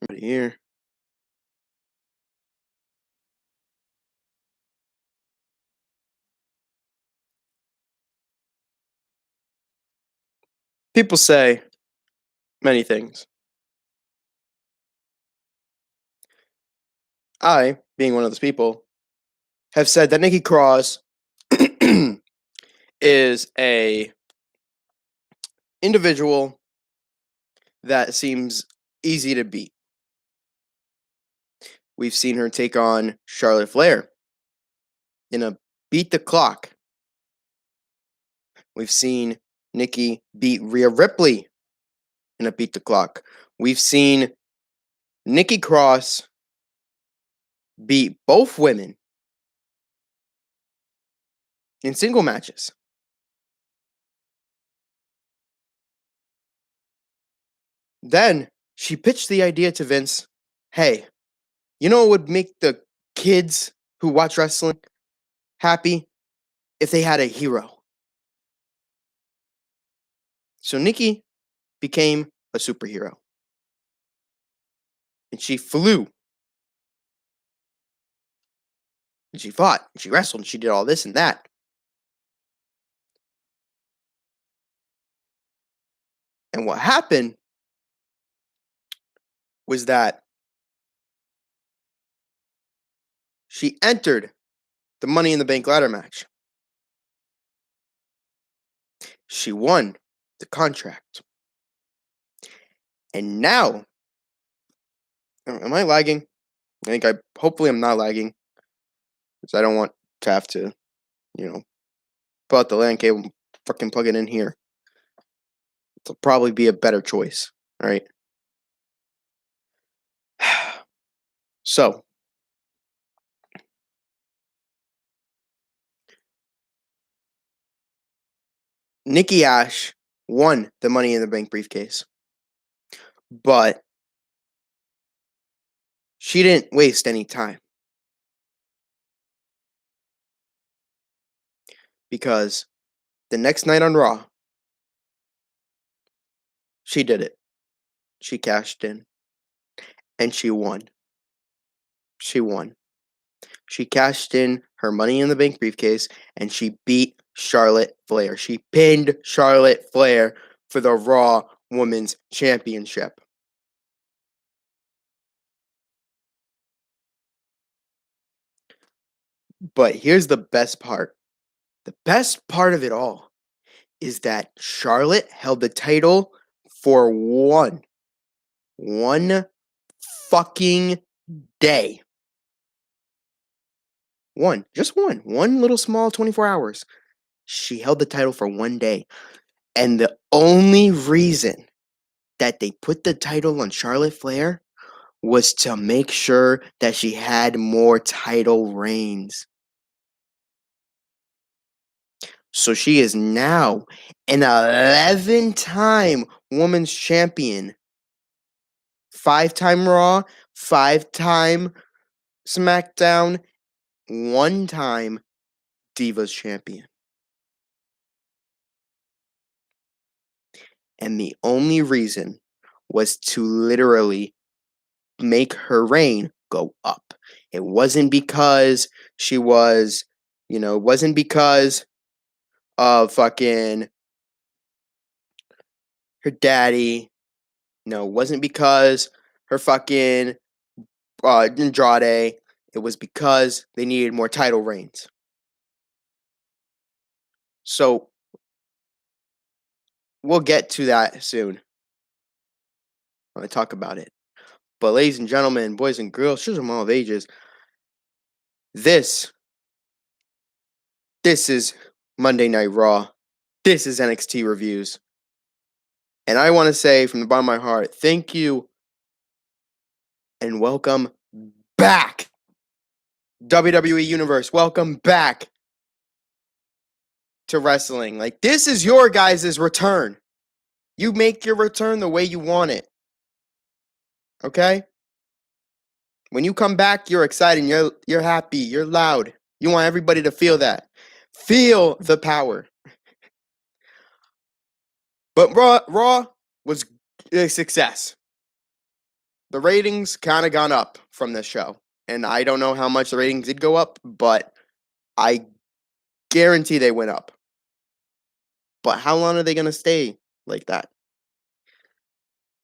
Right here. People say many things. I, being one of those people, have said that Nikki Cross is a individual that seems easy to beat. We've seen her take on Charlotte Flair in a beat the clock. We've seen Nikki beat Rhea Ripley in a beat the clock. We've seen Nikki Cross beat both women in single matches. Then she pitched the idea to Vince, hey, you know what would make the kids who watch wrestling happy? If they had a hero. So Nikki became a superhero. And she flew. And she fought. And she wrestled. And she did all this and that. And what happened was that she entered the Money in the Bank ladder match. She won the contract. And now, am I lagging? Hopefully I'm not lagging. Because I don't want to have to, pull out the LAN cable and fucking plug it in here. It'll probably be a better choice. All right. So, Nikki Ash won the Money in the Bank briefcase, but she didn't waste any time because the next night on Raw, she did it. She cashed in and she won. She won. She cashed in her Money in the Bank briefcase and she beat Charlotte Flair. She pinned Charlotte Flair for the Raw Women's Championship. But here's the best part. The best part of it all is that Charlotte held the title for one fucking day. Just one little small 24 hours. She held the title for one day. And the only reason that they put the title on Charlotte Flair was to make sure that she had more title reigns. So she is now an 11-time women's champion. 5-time Raw, 5-time SmackDown, 1-time Divas champion. And the only reason was to literally make her reign go up. It wasn't because she was, it wasn't because of fucking her daddy. No, it wasn't because her fucking Andrade. It was because they needed more title reigns. So we'll get to that soon when I talk about it. But ladies and gentlemen, boys and girls, children of all ages, this is Monday Night Raw. This is NXT Reviews. And I want to say from the bottom of my heart, thank you and welcome back. WWE Universe, welcome back to wrestling. Like, this is your guys' return. You make your return the way you want it. Okay? When you come back, you're excited, you're happy, you're loud. You want everybody to feel that. Feel the power. But Raw was a success. the ratings kind of gone up from this show. And I don't know how much the ratings did go up, but I guarantee they went up. But how long are they going to stay like that?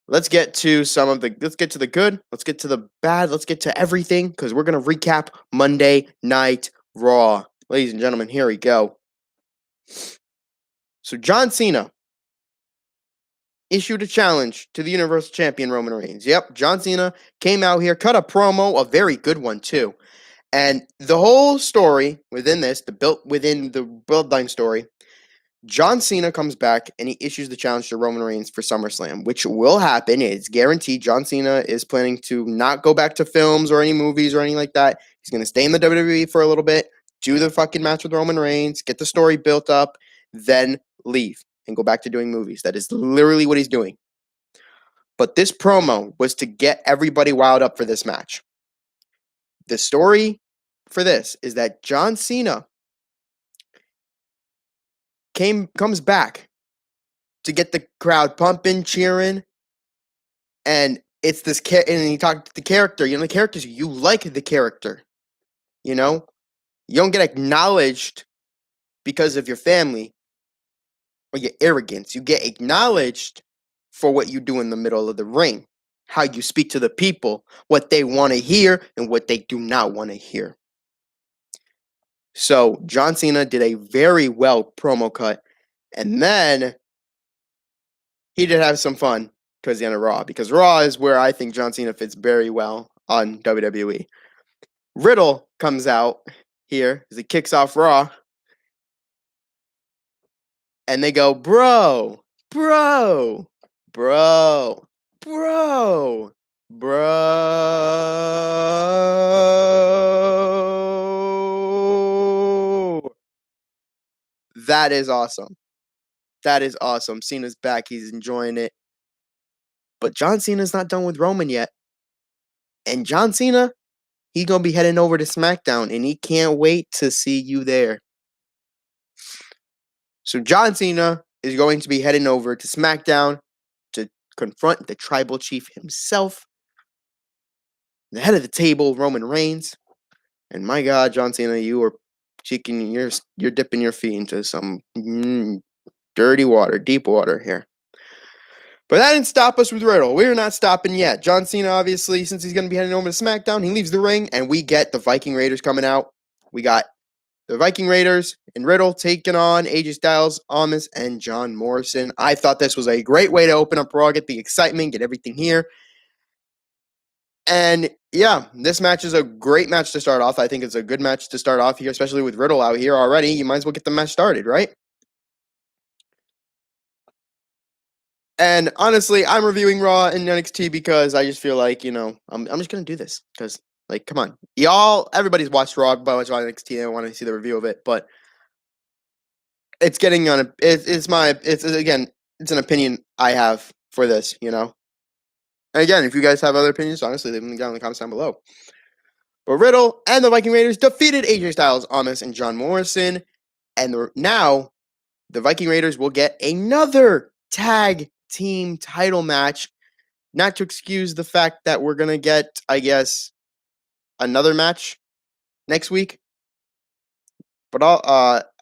Let's get to let's get to the good, let's get to the bad, let's get to everything, because we're going to recap Monday Night Raw. Ladies and gentlemen, here we go. So John Cena issued a challenge to the Universal Champion Roman Reigns. Yep, John Cena came out here, cut a promo, a very good one too. And the whole story within this, within the Bloodline story, John Cena comes back and he issues the challenge to Roman Reigns for SummerSlam, which will happen. It's guaranteed. John Cena is planning to not go back to films or any movies or anything like that. He's going to stay in the WWE for a little bit, do the fucking match with Roman Reigns, get the story built up, then leave and go back to doing movies. That is literally what he's doing. But this promo was to get everybody wild up for this match. The story for this is that John Cena comes back to get the crowd pumping, cheering, and it's this and he talked to the character. You know, the characters, you like the character. You know, you don't get acknowledged because of your family or your arrogance. You get acknowledged for what you do in the middle of the ring, how you speak to the people, what they want to hear and what they do not want to hear. So John Cena did a very well promo cut, and then he did have some fun because the end of Raw, because Raw is where I think John Cena fits very well on WWE. Riddle comes out here as he kicks off Raw, and they go, bro, bro, bro, bro, bro. That is awesome. That is awesome. Cena's back. He's enjoying it. But John Cena's not done with Roman yet. And John Cena, he's going to be heading over to SmackDown, and he can't wait to see you there. So John Cena is going to be heading over to SmackDown to confront the Tribal Chief himself, the head of the table, Roman Reigns. And my God, John Cena, you're dipping your feet into some dirty water, deep water here. But that didn't stop us with Riddle. We're not stopping yet. John Cena, obviously, since he's going to be heading over to SmackDown, he leaves the ring, and we get the Viking Raiders coming out. We got the Viking Raiders and Riddle taking on AJ Styles, Almas, and John Morrison. I thought this was a great way to open up Raw, get the excitement, get everything here. And yeah, this match is a great match to start off. I think it's a good match to start off here, especially with Riddle out here already. You might as well get the match started, right? And honestly, I'm reviewing Raw and NXT because I just feel like, I'm just going to do this because, like, come on. Everybody's watched Raw, but watched NXT. I want to see the review of it, but it's getting on it's an opinion I have for this, And again, if you guys have other opinions, honestly, leave them down in the comments down below. But Riddle and the Viking Raiders defeated AJ Styles, Almas, and John Morrison. And now the Viking Raiders will get another tag team title match, not to excuse the fact that we're going to get, I guess, another match next week. But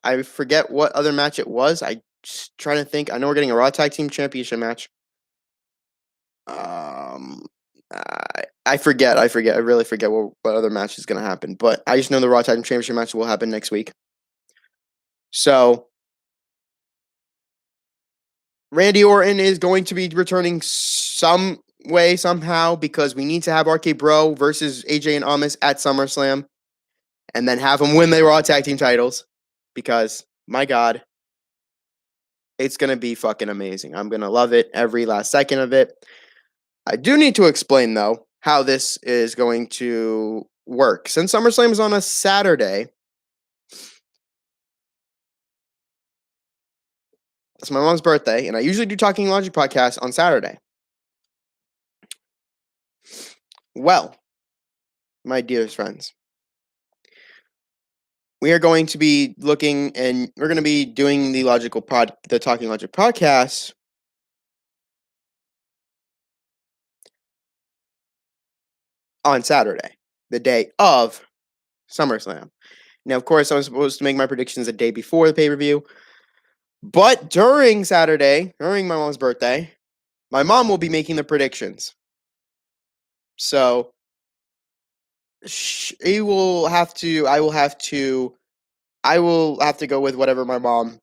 I forget what other match it was. I just trying to think. I know we're getting a Raw Tag Team Championship match. I forget. I really forget what other match is going to happen. But I just know the Raw Tag Team Championship match will happen next week. So Randy Orton is going to be returning some way, somehow, because we need to have RK Bro versus AJ and Almas at SummerSlam, and then have them win the Raw Tag Team titles, because, my God, it's going to be fucking amazing. I'm going to love it, every last second of it. I do need to explain, though, how this is going to work. Since SummerSlam is on a Saturday, it's my mom's birthday, and I usually do Talking Logic podcast on Saturday. Well, my dearest friends, we are going to be looking, and we're going to be doing the Talking Logic podcast on Saturday, the day of SummerSlam. Now, of course, I was supposed to make my predictions the day before the pay-per-view, but during Saturday, during my mom's birthday, my mom will be making the predictions. So she will have to. I will have to. I will have to go with whatever my mom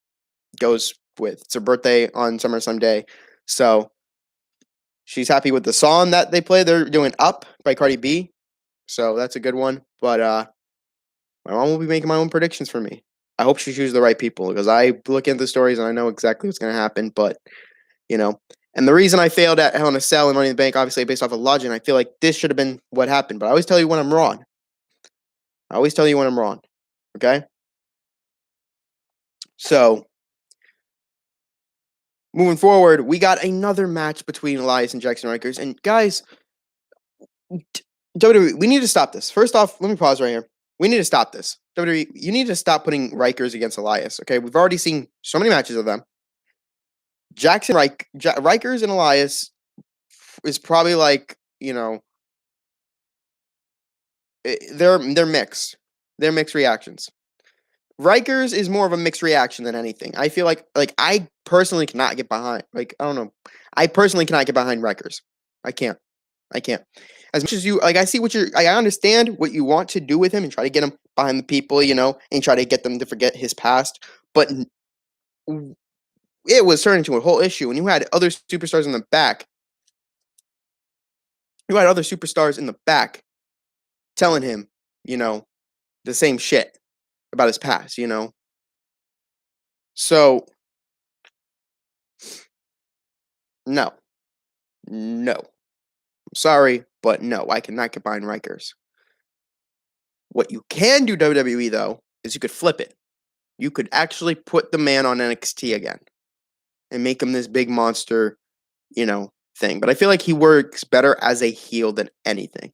goes with. It's her birthday on SummerSlam Day, so she's happy with the song that they play. They're doing "Up" by Cardi B, so that's a good one. But my mom will be making my own predictions for me. I hope she chooses the right people because I look into the stories and I know exactly what's going to happen. But you know, and the reason I failed at Hell in a Cell and Money in the Bank, obviously based off of logic, I feel like this should have been what happened. But I always tell you when I'm wrong. I always tell you when I'm wrong. Okay. So moving forward, we got another match between Elias and Jackson Rikers. And guys, WWE, we need to stop this. First off, let me pause right here. We need to stop this. WWE, you need to stop putting Rikers against Elias. Okay, we've already seen so many matches of them. Rikers and Elias is probably like, they're mixed. They're mixed reactions. Rikers is more of a mixed reaction than anything. I feel like I personally cannot get behind. I don't know. I personally cannot get behind Rikers. I can't. As much as I see I understand what you want to do with him and try to get him behind the people, and try to get them to forget his past. But it was turning into a whole issue when you had other superstars in the back. You had other superstars in the back telling him, the same shit about his past, So, no. I'm sorry, but no, I cannot combine Rikers. What you can do, WWE, though, is you could flip it. You could actually put the man on NXT again and make him this big monster, thing. But I feel like he works better as a heel than anything.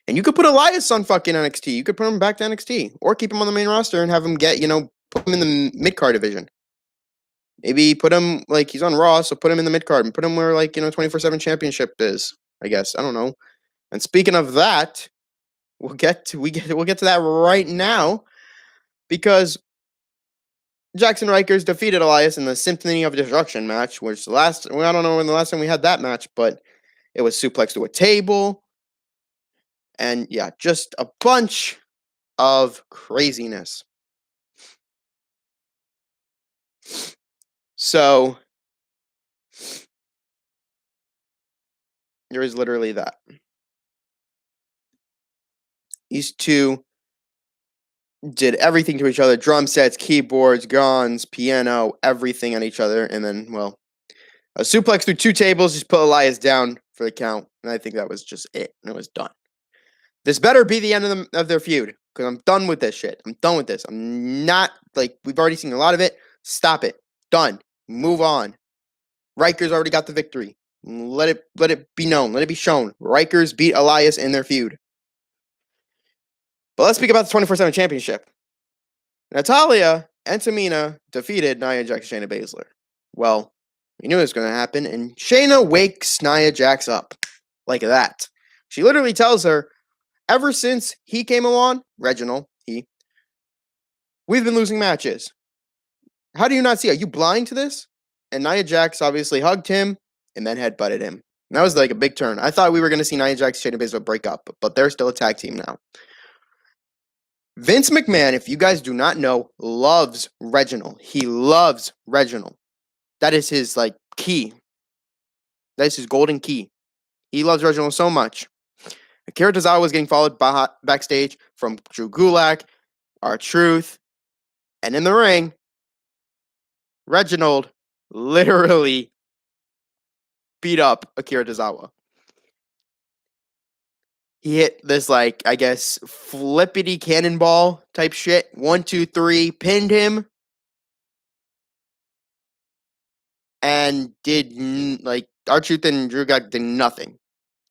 And you could put Elias on fucking NXT. You could put him back to NXT. Or keep him on the main roster and have him put him in the mid-card division. Maybe put him, he's on Raw, so put him in the mid-card and put him where, 24/7 championship is, I guess. I don't know. And speaking of that, we'll get to that right now because Jackson Rikers defeated Elias in the Symphony of Destruction match, which I don't know when the last time we had that match, but it was suplex to a table. And yeah, just a bunch of craziness. So there is literally that. These two did everything to each other. Drum sets, keyboards, guns, piano, everything on each other. And then, a suplex through two tables, just put Elias down for the count. And I think that was just it. And it was done. This better be the end of their feud. Because I'm done with this shit. I'm done with this. I'm not, we've already seen a lot of it. Stop it. Done. Move on. Rikers already got the victory. Let it be known. Let it be shown. Rikers beat Elias in their feud. But let's speak about the 24/7 championship. Natalya and Tamina defeated Nia Jax and Shayna Baszler. Well, we knew it was going to happen, and Shayna wakes Nia Jax up like that. She literally tells her, ever since he came along, Reginald, we've been losing matches. How do you not see? Are you blind to this? And Nia Jax obviously hugged him and then headbutted him. And that was a big turn. I thought we were going to see Nia Jax and Shayna Baszler break up, but they're still a tag team now. Vince McMahon, if you guys do not know, loves Reginald. He loves Reginald. That is his key. That is his golden key. He loves Reginald so much. Akira Tozawa was getting followed backstage from Drew Gulak, R-Truth, and in the ring, Reginald literally beat up Akira Tozawa. He hit this, I guess, flippity cannonball type shit. 1, 2, 3, pinned him. And did, R-Truth and Drew Gulak did nothing.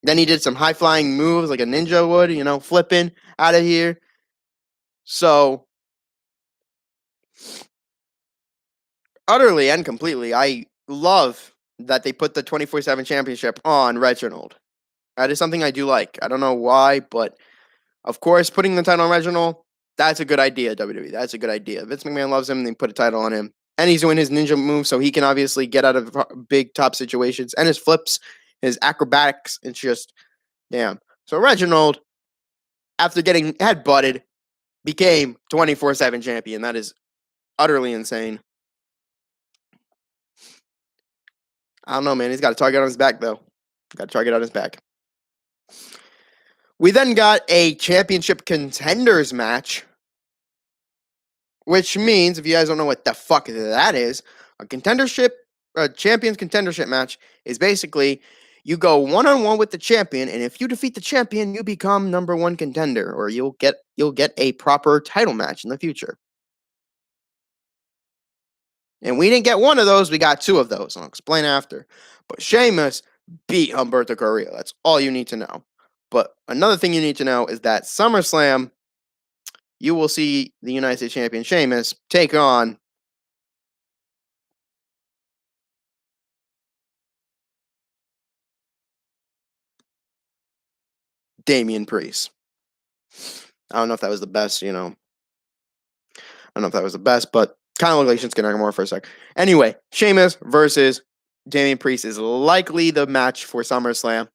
Then he did some high-flying moves like a ninja would, flipping out of here. So, utterly and completely, I love that they put the 24/7 championship on Reginald. That is something I do like. I don't know why, but of course, putting the title on Reginald, that's a good idea, WWE. That's a good idea. Vince McMahon loves him, they put a title on him. And he's doing his ninja move so he can obviously get out of big top situations. And his flips, his acrobatics, it's just, damn. So Reginald, after getting headbutted, became 24/7 champion. That is utterly insane. I don't know, man. He's got a target on his back, though. Got a target on his back. We then got a championship contenders match, which means, if you guys don't know what the fuck that is, a champions contendership match is basically you go one-on-one with the champion, and if you defeat the champion, you become number one contender, or you'll get a proper title match in the future. And we didn't get one of those, we got two of those. I'll explain after. But Sheamus beat Humberto Carrillo. That's all you need to know. But another thing you need to know is that SummerSlam, you will see the United States Champion Sheamus take on Damian Priest. I don't know if that was the best, I don't know if that was the best, but kind of looked like Shinsuke Nakamura for a sec. Anyway, Sheamus versus Damian Priest is likely the match for SummerSlam.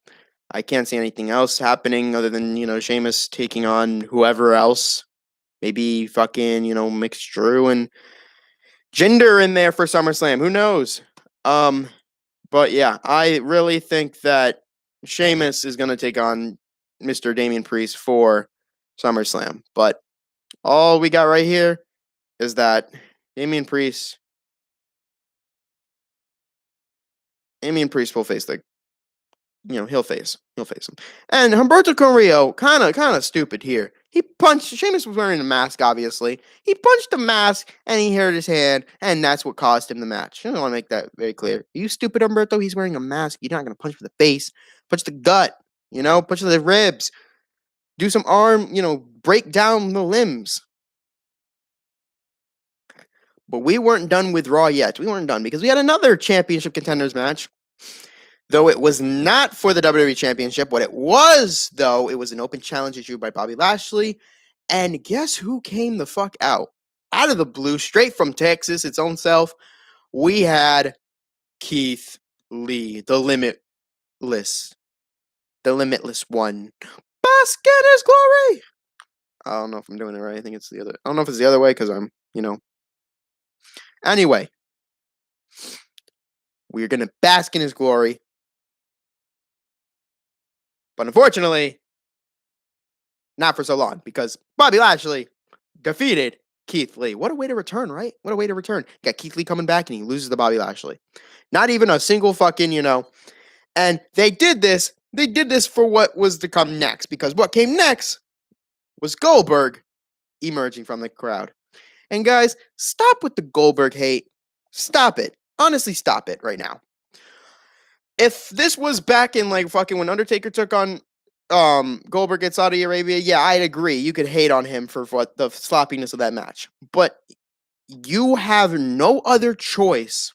I can't see anything else happening other than, Sheamus taking on whoever else. Maybe fucking, mixed Drew and Jinder in there for SummerSlam. Who knows? But yeah, I really think that Sheamus is going to take on Mr. Damian Priest for SummerSlam. But all we got right here is that Damian Priest will face he'll face him. And Humberto Carrillo, kind of stupid here. He punched, Sheamus was wearing a mask, obviously. He punched the mask, and he hurt his hand, and that's what caused him the match. I want to make that very clear. Are you stupid, Humberto? He's wearing a mask. You're not going to punch for the face. Punch the gut, punch the ribs. Do some arm, break down the limbs. But we weren't done with Raw yet. We weren't done because we had another championship contenders match. Though it was not for the WWE Championship. What it was, though, it was an open challenge issued by Bobby Lashley. And guess who came the fuck out? Out of the blue, straight from Texas, its own self, we had Keith Lee, the limitless one. Bask in his glory! I don't know if I'm doing it right. I think it's the other. I don't know if it's the other way because I'm, Anyway, we're going to bask in his glory. But unfortunately, not for so long, because Bobby Lashley defeated Keith Lee. What a way to return, right? What a way to return. You got Keith Lee coming back, and he loses to Bobby Lashley. Not even a single fucking, And they did this. They did this for what was to come next, because what came next was Goldberg emerging from the crowd. And guys, stop with the Goldberg hate. Stop it. Honestly, stop it right now. If this was back in fucking when Undertaker took on Goldberg at Saudi Arabia, yeah, I'd agree. You could hate on him for what the sloppiness of that match. But you have no other choice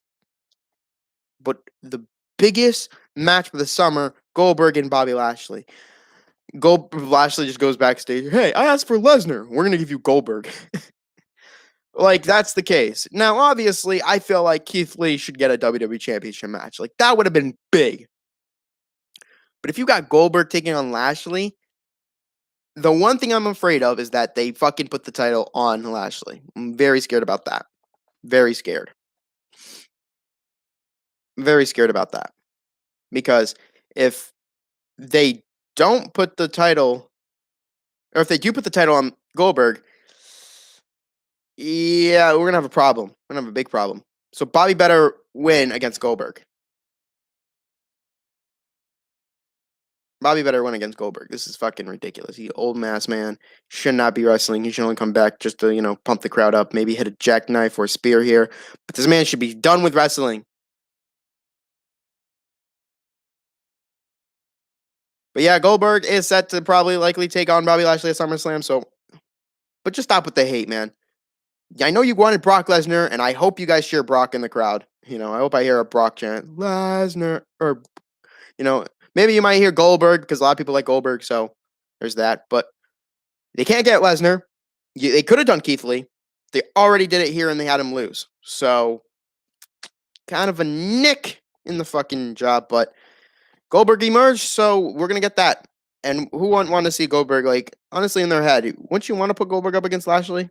but the biggest match of the summer, Goldberg and Bobby Lashley. Lashley just goes backstage, hey, I asked for Lesnar. We're going to give you Goldberg. That's the case. Now, obviously, I feel like Keith Lee should get a WWE Championship match. That would have been big. But if you got Goldberg taking on Lashley, the one thing I'm afraid of is that they fucking put the title on Lashley. I'm very scared about that. Very scared. Very scared about that. Because if they don't put the title, or if they do put the title on Goldberg, yeah, we're going to have a problem. We're going to have a big problem. So Bobby better win against Goldberg. Bobby better win against Goldberg. This is fucking ridiculous. He's an old mass man. Should not be wrestling. He should only come back just to, pump the crowd up. Maybe hit a jackknife or a spear here. But this man should be done with wrestling. But yeah, Goldberg is set to probably likely take on Bobby Lashley at SummerSlam. So, but just stop with the hate, man. I know you wanted Brock Lesnar, and I hope you guys cheer Brock in the crowd. I hope I hear a Brock chant, Lesnar, or, Maybe you might hear Goldberg because a lot of people like Goldberg, so there's that. But they can't get Lesnar. They could have done Keith Lee. They already did it here and they had him lose. So kind of a nick in the fucking job, but Goldberg emerged, so we're gonna get that. And who wouldn't want to see Goldberg, like, honestly, in their head? Wouldn't you want to put Goldberg up against Lashley?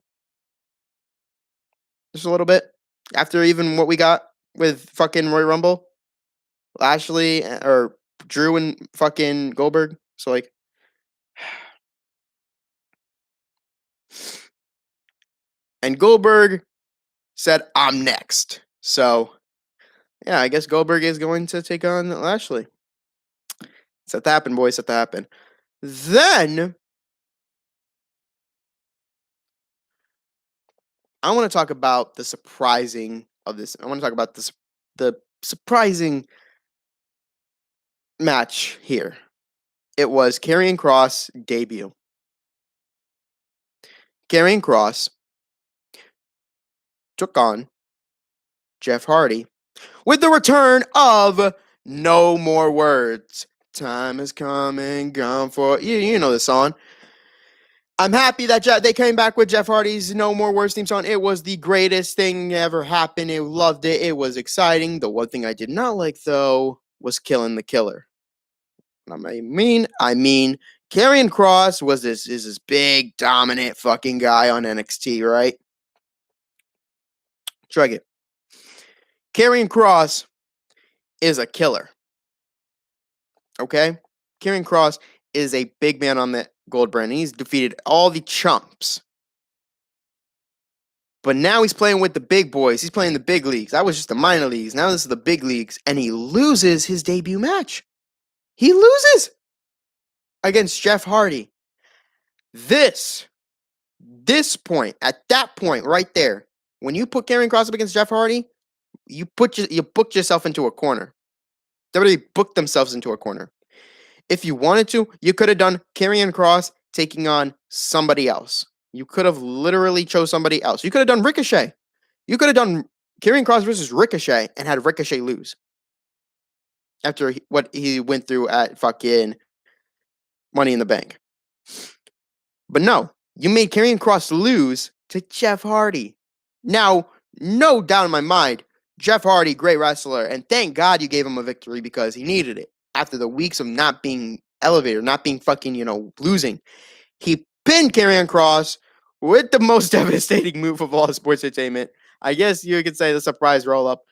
Just a little bit? After even what we got with fucking Royal Rumble? Lashley or Drew and fucking Goldberg? So, like, and Goldberg said, I'm next. So, yeah, I guess Goldberg is going to take on Lashley. Set that happen, boys. Set that happen. Then I want to talk about the surprising of this. I want to talk about the surprising match here. It was Karrion Kross debut. Karrion Kross took on Jeff Hardy with the return of No More Words. Time is coming, gone for you know the song. I'm happy that they came back with Jeff Hardy's No More Words theme song. It was the greatest thing ever happened. I loved it. It was exciting. The one thing I did not like, though, was Killing the Killer. I mean, Karrion Kross was this big, dominant fucking guy on NXT, right? Shrug it. Karrion Kross is a killer. Okay? Karrion Kross is a big man on the gold brand. He's defeated all the chumps. But now he's playing with the big boys. He's playing the big leagues. That was just the minor leagues. Now this is the big leagues. And he loses his debut match. He loses against Jeff Hardy. This point, at that point right there, when you put Karrion Kross up against Jeff Hardy, you booked yourself into a corner. WWE booked themselves into a corner. If you wanted to, you could have done Karrion Kross taking on somebody else. You could have literally chose somebody else. You could have done Ricochet. You could have done Karrion Kross versus Ricochet and had Ricochet lose. After what he went through at fucking Money in the Bank. But no, you made Karrion Kross lose to Jeff Hardy. Now, no doubt in my mind, Jeff Hardy, great wrestler, and thank God you gave him a victory because he needed it. After the weeks of not being elevated, not being fucking, losing. He pinned Karrion Kross with the most devastating move of all sports entertainment. I guess you could say the surprise roll-up.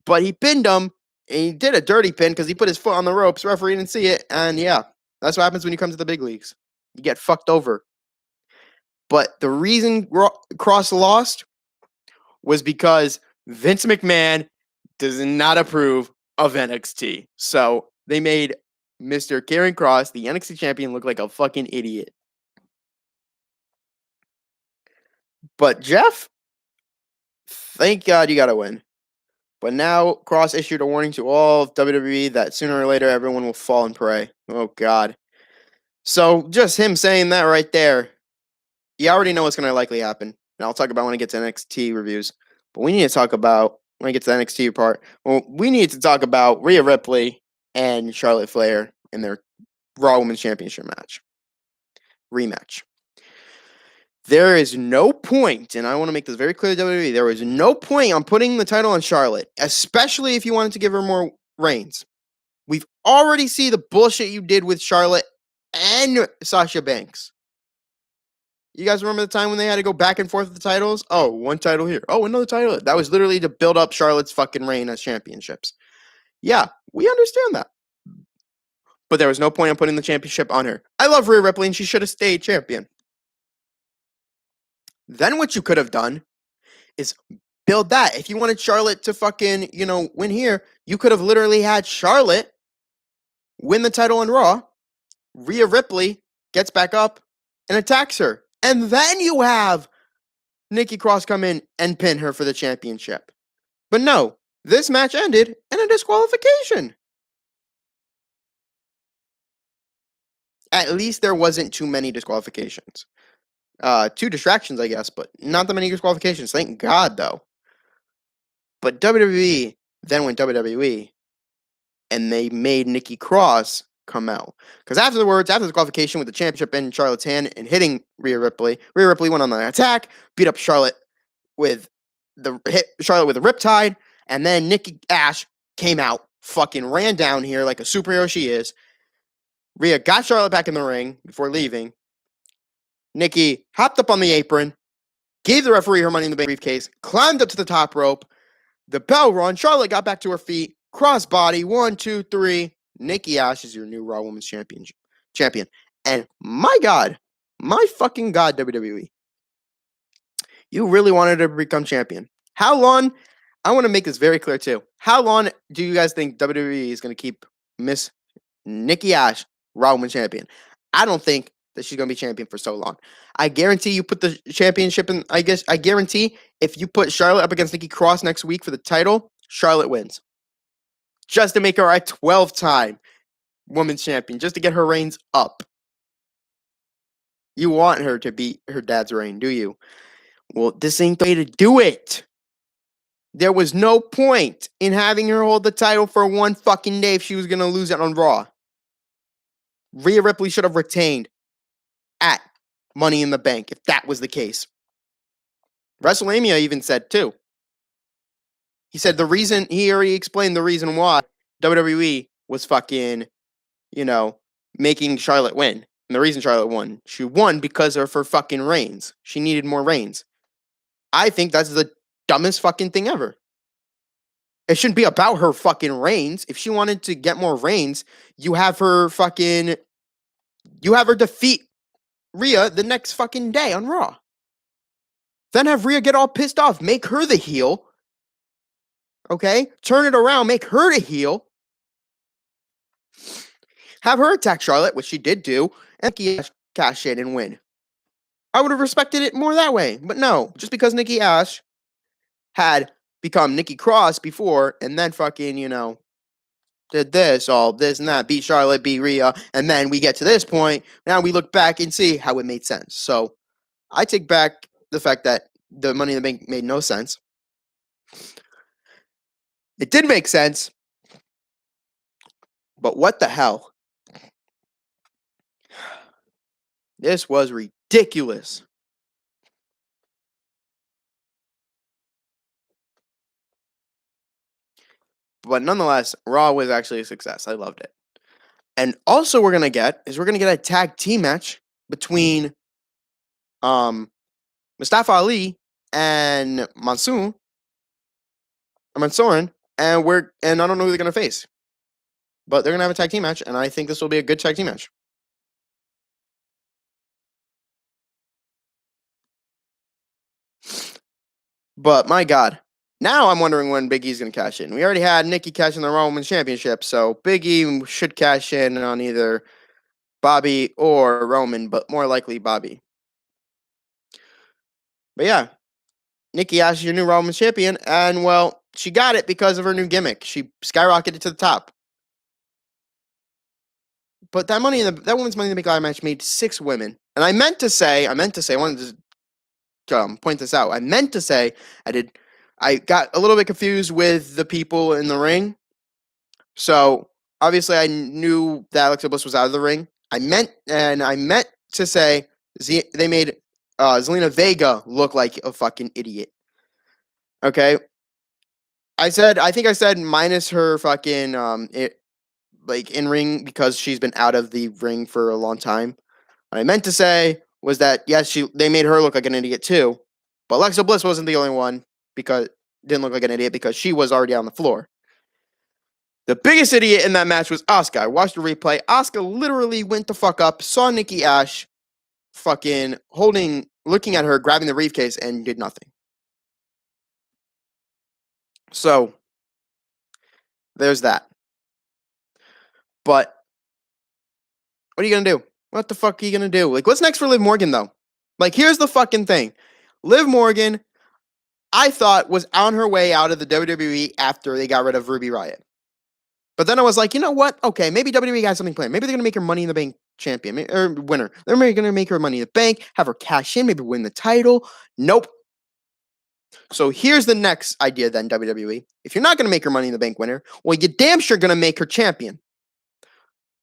But he pinned him, and he did a dirty pin because he put his foot on the ropes. Referee didn't see it, and yeah, that's what happens when you come to the big leagues. You get fucked over. But the reason Kross lost was because Vince McMahon does not approve of NXT. So they made Mr. Karrion Kross, the NXT champion, look like a fucking idiot. But Jeff, thank God you got to win. But now Kross issued a warning to all of WWE that sooner or later everyone will fall and pray. Oh, God. So just him saying that right there, you already know what's going to likely happen. And I'll talk about when I get to NXT reviews. But we need to talk about, when I get to the NXT part, we need to talk about Rhea Ripley and Charlotte Flair in their Raw Women's Championship match. Rematch. There is no point, and I want to make this very clear to WWE, there is no point on putting the title on Charlotte, especially if you wanted to give her more reigns. We've already seen the bullshit you did with Charlotte and Sasha Banks. You guys remember the time when they had to go back and forth with the titles? Oh, one title here. Oh, another title. That was literally to build up Charlotte's fucking reign as championships. Yeah, we understand that. But there was no point in putting the championship on her. I love Rhea Ripley, and she should have stayed champion. Then what you could have done is build that. If you wanted Charlotte to fucking, win here, you could have literally had Charlotte win the title on Raw. Rhea Ripley gets back up and attacks her. And then you have Nikki Cross come in and pin her for the championship. But no, this match ended in a disqualification. At least there wasn't too many disqualifications. 2 distractions, I guess, but not that many disqualifications. Thank God, though. But WWE then went WWE. and they made Nikki Cross come out. Because afterwards, after the qualification with the championship in Charlotte's hand and hitting Rhea Ripley went on the attack, beat up Charlotte with the Riptide, and then Nikki Ash came out, fucking ran down here like a superhero she is. Rhea got Charlotte back in the ring before leaving. Nikki hopped up on the apron, gave the referee her Money in the Bank briefcase, climbed up to the top rope. The bell run. Charlotte got back to her feet. Crossbody. 1, 2, 3. Nikki Ash is your new Raw Women's Champion. And my God, my fucking God, WWE. You really wanted her to become champion. How long? I want to make this very clear too. How long do you guys think WWE is going to keep Miss Nikki Ash Raw Women's Champion? I don't think that she's going to be champion for so long. I guarantee you put the championship in, I guarantee if you put Charlotte up against Nikki Cross next week for the title, Charlotte wins. Just to make her a 12-time women's champion, just to get her reigns up. You want her to beat her dad's reign, do you? Well, this ain't the way to do it. There was no point in having her hold the title for one fucking day if she was going to lose it on Raw. Rhea Ripley should have retained at Money in the Bank if that was the case. WrestleMania even said too. He said he already explained the reason why WWE was fucking, making Charlotte win. And the reason Charlotte won, she won because of her fucking reigns. She needed more reigns. I think that's the dumbest fucking thing ever. It shouldn't be about her fucking reigns. If she wanted to get more reigns, you have her defeat Rhea the next fucking day on Raw. Then have Rhea get all pissed off. Make her the heel. Okay? Turn it around. Make her the heel. Have her attack Charlotte, which she did do, and Nikki Ash cash in and win. I would have respected it more that way. But no, just because Nikki Ash had become Nikki Cross before, and then fucking, did this and that, beat Charlotte, beat Rhea, and then we get to this point, now we look back and see how it made sense. So, I take back the fact that the Money in the Bank made no sense. It did make sense, but what the hell? This was ridiculous. But nonetheless, Raw was actually a success. I loved it. And also we're going to get a tag team match between Mustafa Ali and Mansoor, and I don't know who they're going to face. But they're going to have a tag team match, and I think this will be a good tag team match. But my God. Now I'm wondering when Big E's going to cash in. We already had Nikki cash in the Raw Women's Championship, so Big E should cash in on either Bobby or Roman, but more likely Bobby. But yeah, Nikki Ash is your new Raw Women's Champion, and well, she got it because of her new gimmick. She skyrocketed to the top. But that women's Money in the Bank match made 6 women. And I meant to say, I wanted to point this out. I meant to say, I got a little bit confused with the people in the ring. So, obviously, I knew that Alexa Bliss was out of the ring. I meant to say they made Zelina Vega look like a fucking idiot. Okay? I think I said minus her fucking in-ring because she's been out of the ring for a long time. What I meant to say was that, yes, they made her look like an idiot too. But Alexa Bliss wasn't the only one because didn't look like an idiot because she was already on the floor. The biggest idiot in that match was Asuka. I watched the replay. Asuka literally went the fuck up, saw Nikki Ash fucking looking at her, grabbing the briefcase, and did nothing. So, there's that. But, what are you going to do? What the fuck are you going to do? Like, what's next for Liv Morgan, though? Like, here's the fucking thing. Liv Morgan, I thought, was on her way out of the WWE after they got rid of Ruby Riott. But then I was like, you know what? Okay, maybe WWE got something planned. Maybe they're going to make her Money in the Bank champion, or winner. They're going to make her Money in the Bank, have her cash in, maybe win the title. Nope. So here's the next idea then, WWE. If you're not going to make her Money in the Bank winner, well, you damn sure going to make her champion.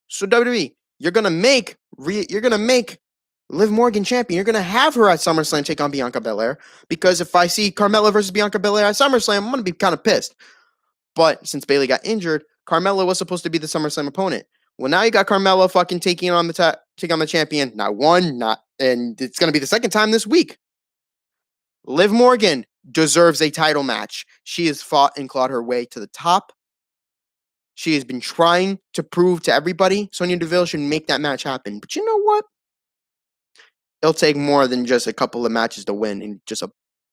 So WWE, you're going to make Liv Morgan champion. You're going to have her at SummerSlam take on Bianca Belair, because if I see Carmella versus Bianca Belair at SummerSlam, I'm going to be kind of pissed. But since Bayley got injured, Carmella was supposed to be the SummerSlam opponent. Well, now you got Carmella fucking taking on the champion. Not one, and it's going to be the second time this week. Liv Morgan deserves a title match. She has fought and clawed her way to the top. She has been trying to prove to everybody Sonya Deville should make that match happen. But you know what? It'll take more than just a couple of matches to win and just a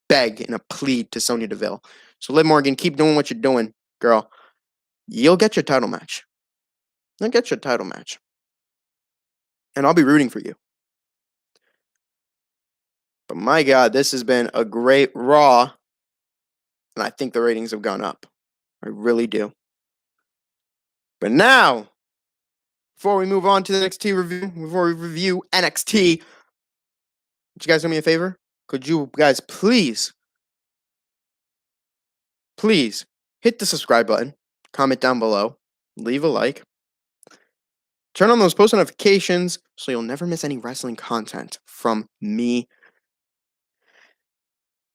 beg and a plead to Sonya Deville. So Liv Morgan, keep doing what you're doing, girl. You'll get your title match. You'll get your title match. And I'll be rooting for you. But my God, this has been a great Raw. And I think the ratings have gone up. I really do. But now, before we move on to the NXT review, before we review NXT, would you guys do me a favor? Could you guys please hit the subscribe button, comment down below, leave a like, turn on those post notifications so you'll never miss any wrestling content from me.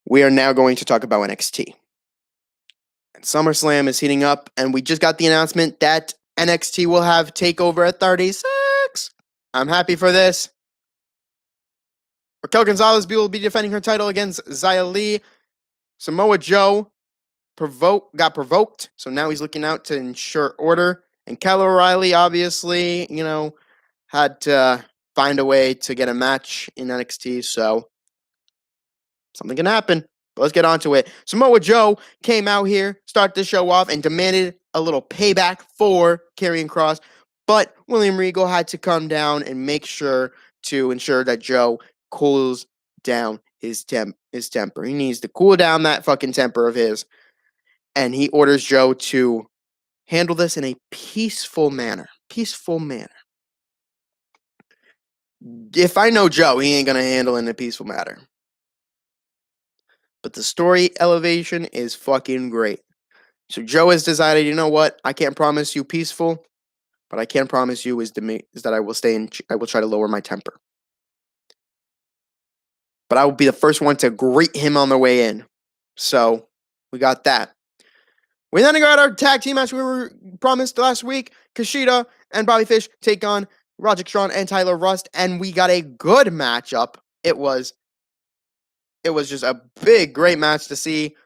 We are now going to talk about NXT. And SummerSlam is heating up, and we just got the announcement that NXT will have TakeOver at 36. I'm happy for this. Raquel Gonzalez will be defending her title against Xia Li. Samoa Joe got provoked, so now he's looking out to ensure order. And Kyle O'Reilly, obviously, had to find a way to get a match in NXT, so something can happen. But let's get on to it. Samoa Joe came out here, started the show off, and demanded a little payback for Karrion Kross. But William Regal had to come down and make sure to ensure that Joe cools down his temper. He needs to cool down that fucking temper of his. And he orders Joe to handle this in a peaceful manner. If I know Joe, he ain't going to handle it in a peaceful manner. But the story elevation is fucking great. So Joe has decided, you know what? I can't promise you peaceful, but I can promise you is that I will try to lower my temper. But I will be the first one to greet him on the way in. So we got that. We then got our tag team match we were promised last week. Kushida and Bobby Fish take on Roderick Strong and Tyler Rust, and we got a good matchup. It was just a great match to see.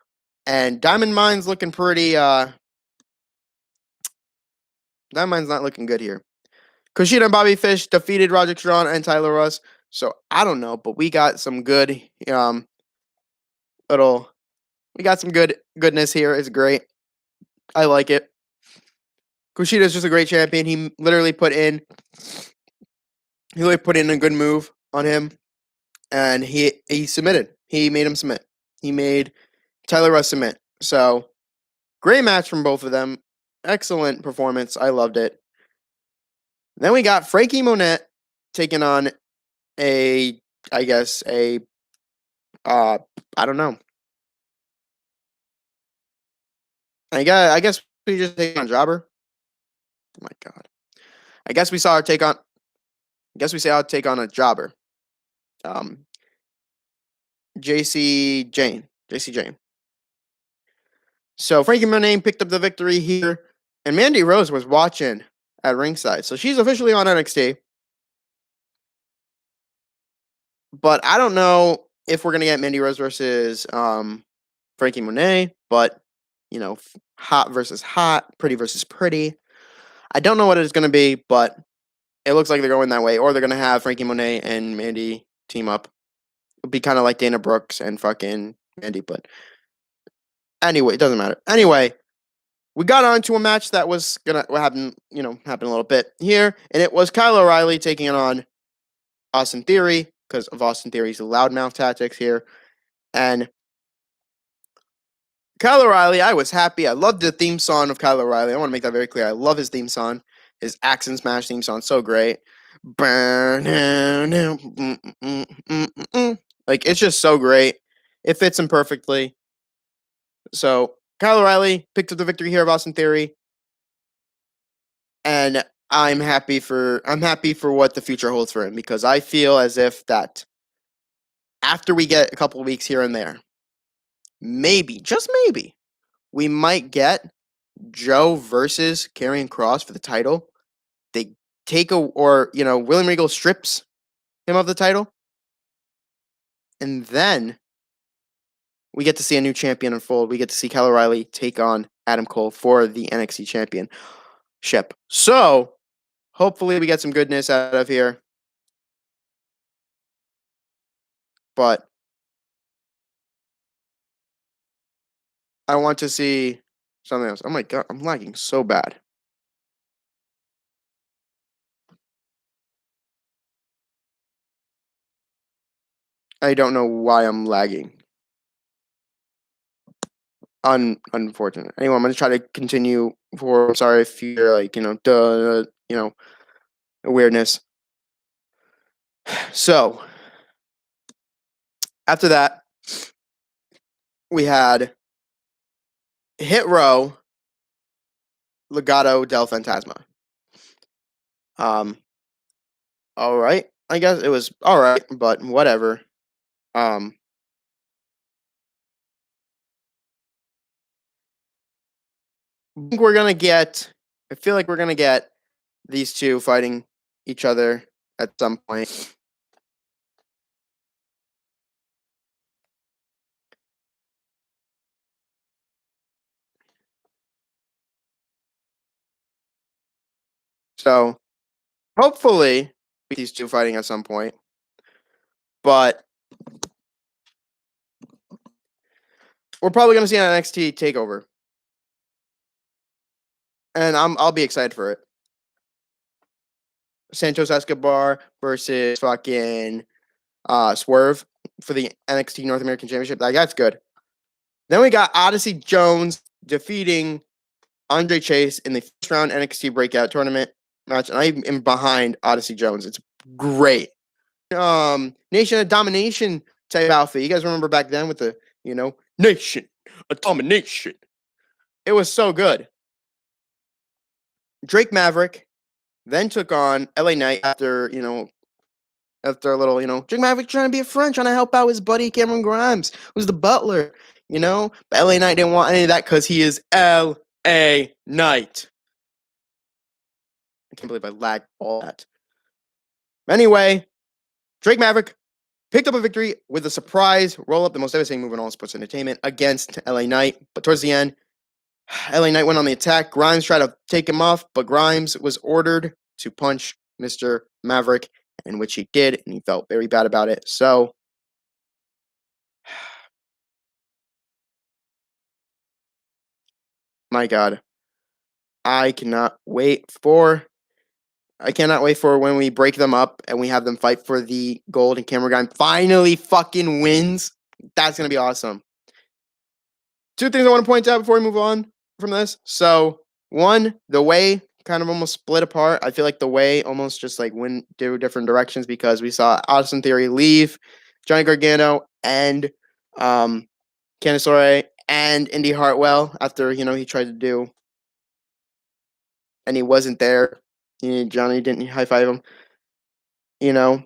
And Diamond Mine's looking pretty, Diamond Mine's not looking good here. Kushida and Bobby Fish defeated Roderick Strong and Tyler Rust. So, I don't know, but we got some good, goodness here. It's great. I like it. Kushida's just a great champion. He literally put in a good move on him, and he submitted. He made him submit. He made Tyler Rust submit. So, great match from both of them. Excellent performance. I loved it. Then we got Frankie Monette taking on I don't know. I guess we just take on Jobber. Oh my God. I guess we saw her take on a Jobber. JC Jane. So Frankie Monette picked up the victory here, and Mandy Rose was watching at ringside. So she's officially on NXT. But I don't know if we're going to get Mandy Rose versus Frankie Monette, but, hot versus hot, pretty versus pretty. I don't know what it's going to be, but it looks like they're going that way. Or they're going to have Frankie Monette and Mandy team up. It'll be kind of like Dana Brooks and fucking Mandy, but anyway, it doesn't matter. Anyway, we got on to a match that was going to happen a little bit here, and it was Kyle O'Reilly taking it on Austin Theory, because of Austin Theory's loudmouth tactics here. And Kyle O'Reilly, I was happy. I loved the theme song of Kyle O'Reilly. I want to make that very clear. I love his theme song. His Axe and Smash theme song, so great. Like, it's just so great. It fits him perfectly. So Kyle O'Reilly picked up the victory here of Austin Theory, and I'm happy for what the future holds for him, because I feel as if that after we get a couple of weeks here and there, maybe, just maybe, we might get Joe versus Karrion Kross for the title. They William Regal strips him of the title, and then we get to see a new champion unfold. We get to see Kyle O'Reilly take on Adam Cole for the NXT championship. So hopefully we get some goodness out of here. But I want to see something else. Oh my god, I'm lagging so bad. I don't know why I'm lagging. Unfortunate. Anyway, I'm gonna try to continue for. I'm sorry if you're like, weirdness. So after that, we had Hit Row, Legado del Fantasma. All right. I guess it was all right, but whatever. I think we're gonna get. I feel like we're gonna get these two fighting each other at some point. So hopefully these two fighting at some point. But we're probably gonna see an NXT takeover. And I'll be excited for it. Santos Escobar versus fucking Swerve for the NXT North American Championship. Like, that's good. Then we got Odyssey Jones defeating Andre Chase in the first round NXT Breakout Tournament match, and I am behind Odyssey Jones. It's great. Nation of Domination type outfit. You guys remember back then with the, Nation of Domination. It was so good. Drake Maverick then took on LA Knight after a little, Drake Maverick trying to be a friend, trying to help out his buddy Cameron Grimes, who's the butler, But LA Knight didn't want any of that because he is LA Knight. I can't believe I lagged all that. Anyway, Drake Maverick picked up a victory with a surprise roll-up, the most devastating move in all sports entertainment, against LA Knight. But towards the end, LA Knight went on the attack. Grimes tried to take him off, but Grimes was ordered to punch Mr. Maverick, in which he did, and he felt very bad about it. So, my God, I cannot wait for when we break them up and we have them fight for the gold, and Cameron Grimes finally fucking wins. That's going to be awesome. Two things I want to point out before we move on from this. So, one, the way kind of almost split apart. I feel like the way almost just like went different directions, because we saw Austin Theory leave Johnny Gargano and Candice LeRae and Indy Hartwell after, he tried to do, and he wasn't there. Johnny didn't high five him.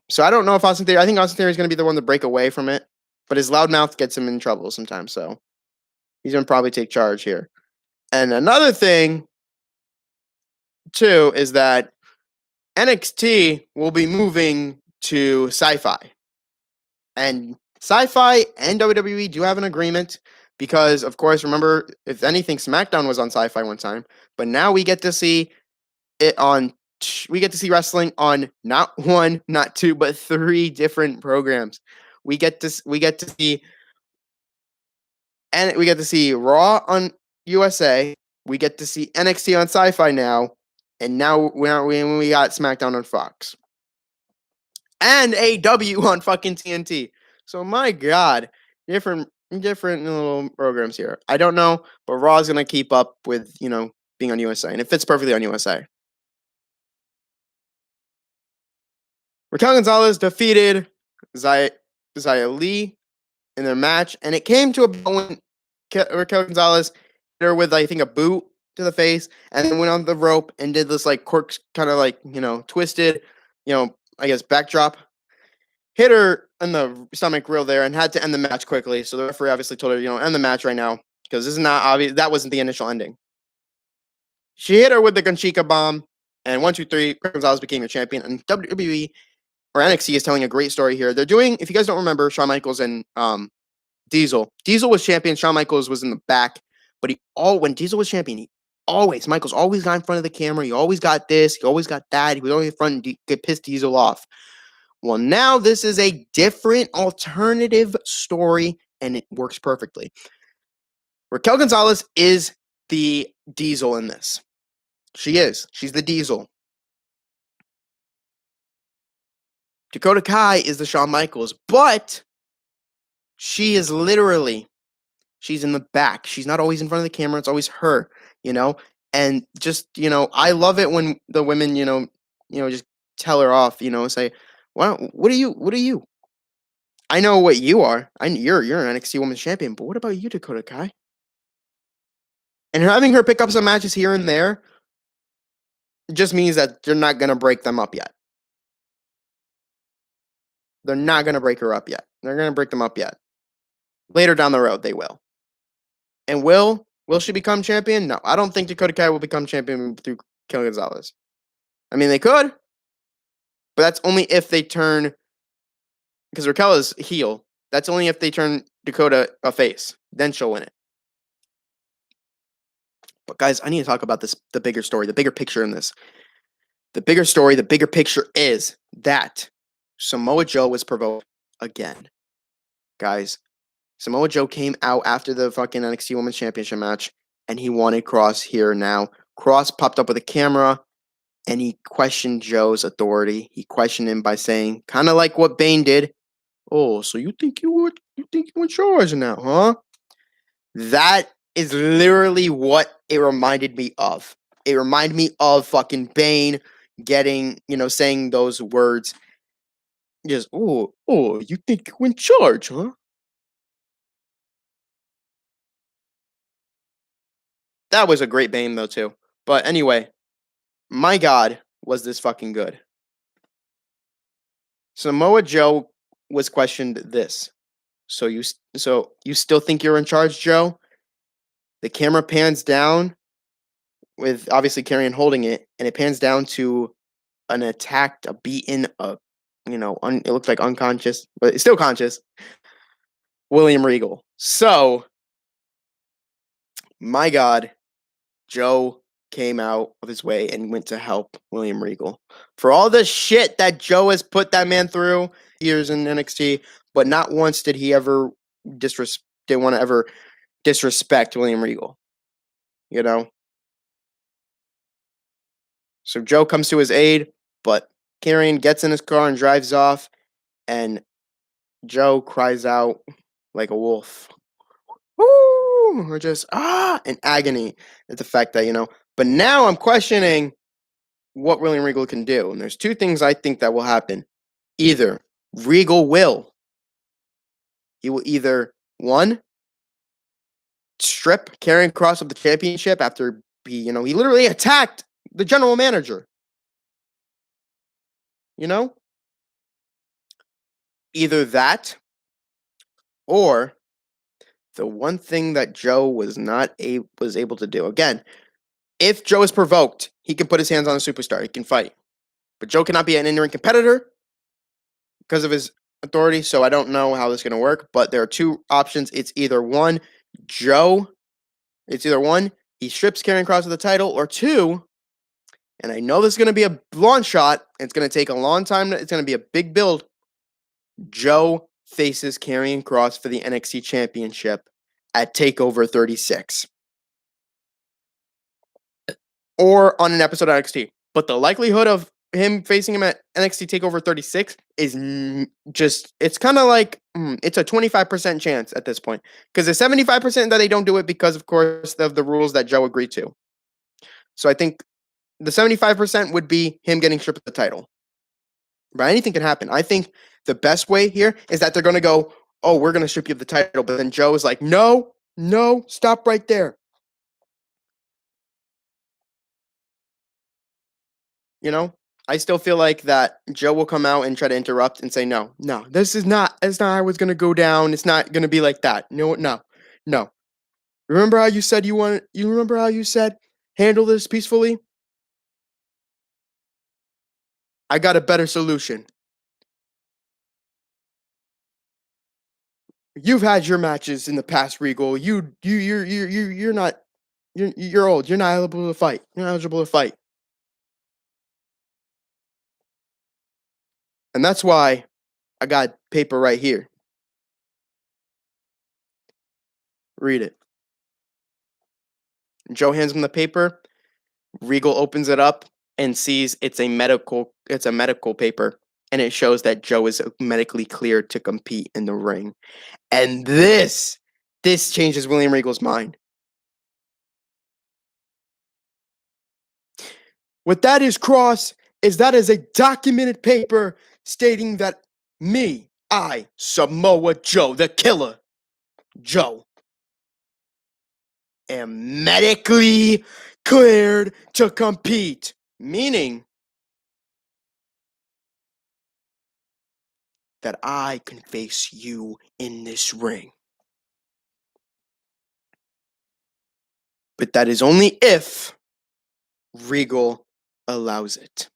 So I don't know if I think Austin Theory is going to be the one to break away from it, but his loud mouth gets him in trouble sometimes. So he's going to probably take charge here. And another thing, too, is that NXT will be moving to Sci-Fi. And Sci-Fi and WWE do have an agreement because, of course, remember, if anything, SmackDown was on Sci-Fi one time. But now we get to see wrestling on not one, not two, but three different programs. We get to see Raw on USA. We get to see NXT on Sci-Fi now, and now we got SmackDown on Fox and AEW on fucking TNT. So my God, different little programs here. I don't know, but Raw is gonna keep up with being on USA, and it fits perfectly on USA. Raquel Gonzalez defeated Xia Li in their match, and it came to a point Raquel Gonzalez hit her with, I think, a boot to the face, and then went on the rope and did this like quirk, kind of like, twisted, I guess backdrop. Hit her in the stomach real there and had to end the match quickly. So the referee obviously told her, end the match right now because this is not obvious. That wasn't the initial ending. She hit her with the Conchica bomb, and 1, 2, 3, Gonzalez became your champion. And WWE or NXT is telling a great story here. They're doing, if you guys don't remember, Shawn Michaels and Diesel. Diesel was champion. Shawn Michaels was in the back, but when Diesel was champion, Michaels always got in front of the camera. He always got this. He always got that. He was always in front and get pissed Diesel off. Well, now this is a different alternative story, and it works perfectly. Raquel Gonzalez is the Diesel in this. She is. She's the Diesel. Dakota Kai is the Shawn Michaels, but she is she's in the back. She's not always in front of the camera. It's always her, and just, I love it when the women, just tell her off, say, well, what are you? I know what you are. You're an NXT Women's Champion, but what about you, Dakota Kai? And having her pick up some matches here and there just means that they're not going to break them up yet. They're not going to break her up yet. They're going to break them up yet. Later down the road, they will. And will she become champion? No, I don't think Dakota Kai will become champion through Raquel Gonzalez. I mean, they could, but that's only if they turn, because Raquel is heel. That's only if they turn Dakota a face. Then she'll win it. But guys, I need to talk about the bigger story, the bigger picture in this. The bigger story, the bigger picture is that Samoa Joe was provoked again. Guys, Samoa Joe came out after the fucking NXT Women's Championship match, and he wanted Kross here now. Kross popped up with a camera, and he questioned Joe's authority. He questioned him by saying, kind of like what Bane did, "Oh, so you think you in charge now, huh?" That is literally what it reminded me of. It reminded me of fucking Bane getting, saying those words. Just, oh, you think you're in charge, huh? That was a great Bane, though, too. But anyway, my God, was this fucking good. Samoa Joe was questioned this. So you still think you're in charge, Joe? The camera pans down with obviously Karrion holding it, and it pans down to an attacked, a beaten, it looked like unconscious, but it's still conscious, William Regal. So, my God, Joe came out of his way and went to help William Regal. For all the shit that Joe has put that man through years in NXT, but not once did he ever didn't want to ever disrespect William Regal. So Joe comes to his aid, but Karrion gets in his car and drives off, and Joe cries out like a wolf. Woo! Or just, in agony at the fact that, but now I'm questioning what William Regal can do. And there's two things I think that will happen. Either Regal he will either, one, strip Karrion Kross of the championship after he literally attacked the general manager. Either that, or the one thing that Joe was able to do. Again, if Joe is provoked, he can put his hands on a superstar. He can fight. But Joe cannot be an in-ring competitor because of his authority, so I don't know how this is going to work. But there are two options. It's either one, he strips Karrion Kross of the title, or two, and I know this is going to be a long shot, and it's going to take a long time. It's going to be a big build. Joe faces Karrion Kross for the NXT Championship at TakeOver 36. Or on an episode of NXT. But the likelihood of him facing him at NXT TakeOver 36 is it's kind of like, it's a 25% chance at this point. Because the 75% that they don't do it because, of course, of the rules that Joe agreed to. So I think the 75% would be him getting stripped of the title. But anything can happen. I think the best way here is that they're going to go, oh, we're going to strip you of the title. But then Joe is like, no, No, stop right there. You know, I still feel like that Joe will come out and try to interrupt and say, no, that's not how it's going to go down. It's not going to be like that. No. Remember how you said you remember how you said, handle this peacefully? I got a better solution. You've had your matches in the past, Regal. You're not, you're old. You're not eligible to fight. You're not eligible to fight. And that's why I got paper right here. Read it. Joe hands him the paper. Regal opens it up and sees it's a medical paper, and it shows that Joe is medically cleared to compete in the ring. And this changes William Regal's mind. What that is, Kross, is that is a documented paper stating that Samoa Joe, the Killer Joe, am medically cleared to compete. Meaning that I can face you in this ring. But that is only if Regal allows it.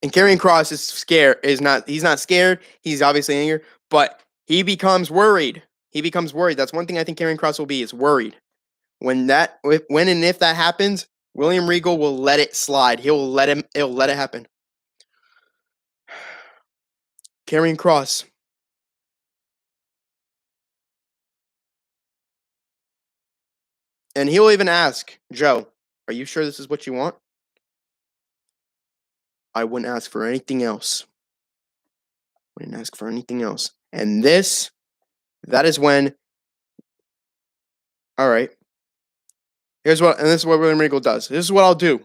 And Karrion Kross is scared. He's not scared. He's obviously angry, but he becomes worried. That's one thing I think Karrion Kross will be, is worried. When and if that happens, William Regal will let it slide. He'll let it happen. Karrion Kross. And he'll even ask Joe, are you sure this is what you want? I wouldn't ask for anything else. And that is when, all right, this is what William Regal does. This is what I'll do.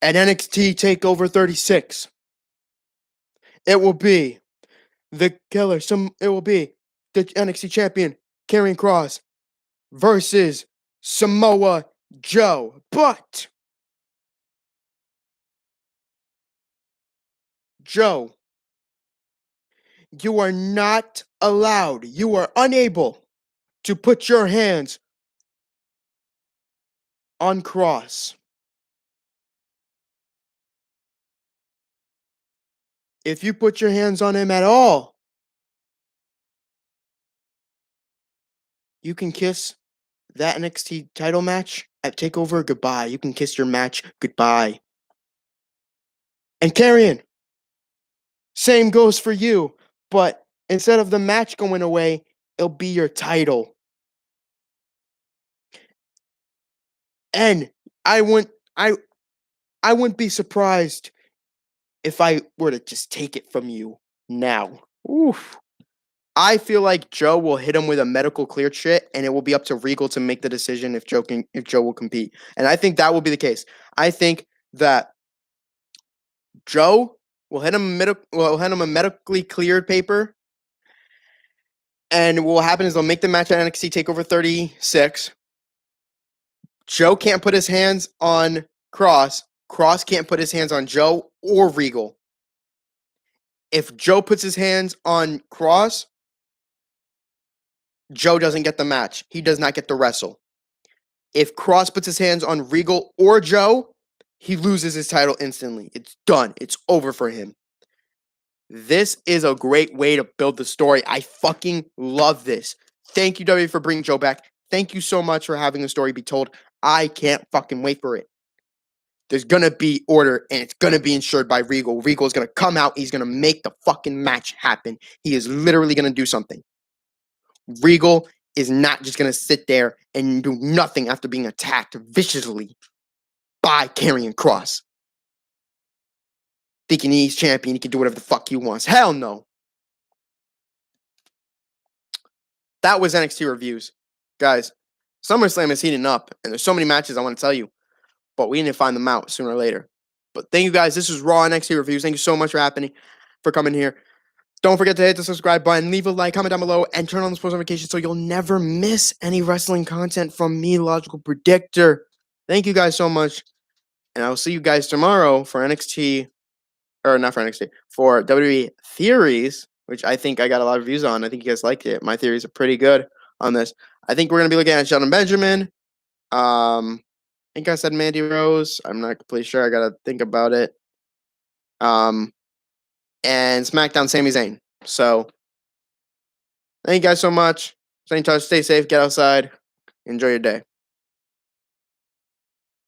At NXT TakeOver 36, it will be the Killer. It will be the NXT champion, Karrion Kross, versus Samoa Joe. But Joe, you are not allowed. You are unable to put your hands on Kross. If you put your hands on him at all, you can kiss that NXT title match at TakeOver goodbye. You can kiss your match goodbye. And Karrion, same goes for you, but instead of the match going away, it'll be your title. And I wouldn't be surprised if I were to just take it from you now. Oof. I feel like Joe will hit him with a medical cleared shit, and it will be up to Regal to make the decision if Joe will compete. And I think that will be the case. I think that Joe will hit him a medically cleared paper, and what will happen is they'll make the match at NXT TakeOver 36. Joe can't put his hands on Kross. Kross can't put his hands on Joe or Regal. If Joe puts his hands on Kross, Joe doesn't get the match. He does not get to wrestle. If Kross puts his hands on Regal or Joe, he loses his title instantly. It's done. It's over for him. This is a great way to build the story. I fucking love this. Thank you, W, for bringing Joe back. Thank you so much for having the story be told. I can't fucking wait for it. There's going to be order, and it's going to be ensured by Regal. Regal is going to come out. He's going to make the fucking match happen. He is literally going to do something. Regal is not just going to sit there and do nothing after being attacked viciously by Karrion Kross. Thinking he's champion, he can do whatever the fuck he wants. Hell no. That was NXT Reviews. Guys, SummerSlam is heating up, and there's so many matches I want to tell you, but we need to find them out sooner or later. But But thank you guys. This is Raw NXT Reviews. Thank you so much for coming here. Don't forget to hit the subscribe button, leave a like, comment down below, and turn on the post notifications so you'll never miss any wrestling content from me, Logical Predictor. Thank you guys so much. And I will see you guys tomorrow for NXT, or not for NXT, for WWE Theories, which I think I got a lot of views on. I think you guys liked it. My theories are pretty good on this. I think we're going to be looking at Shelton Benjamin. I think I said Mandy Rose. I'm not completely sure. I got to think about it. And SmackDown Sami Zayn. So, thank you guys so much. Stay in touch, stay safe, get outside, enjoy your day.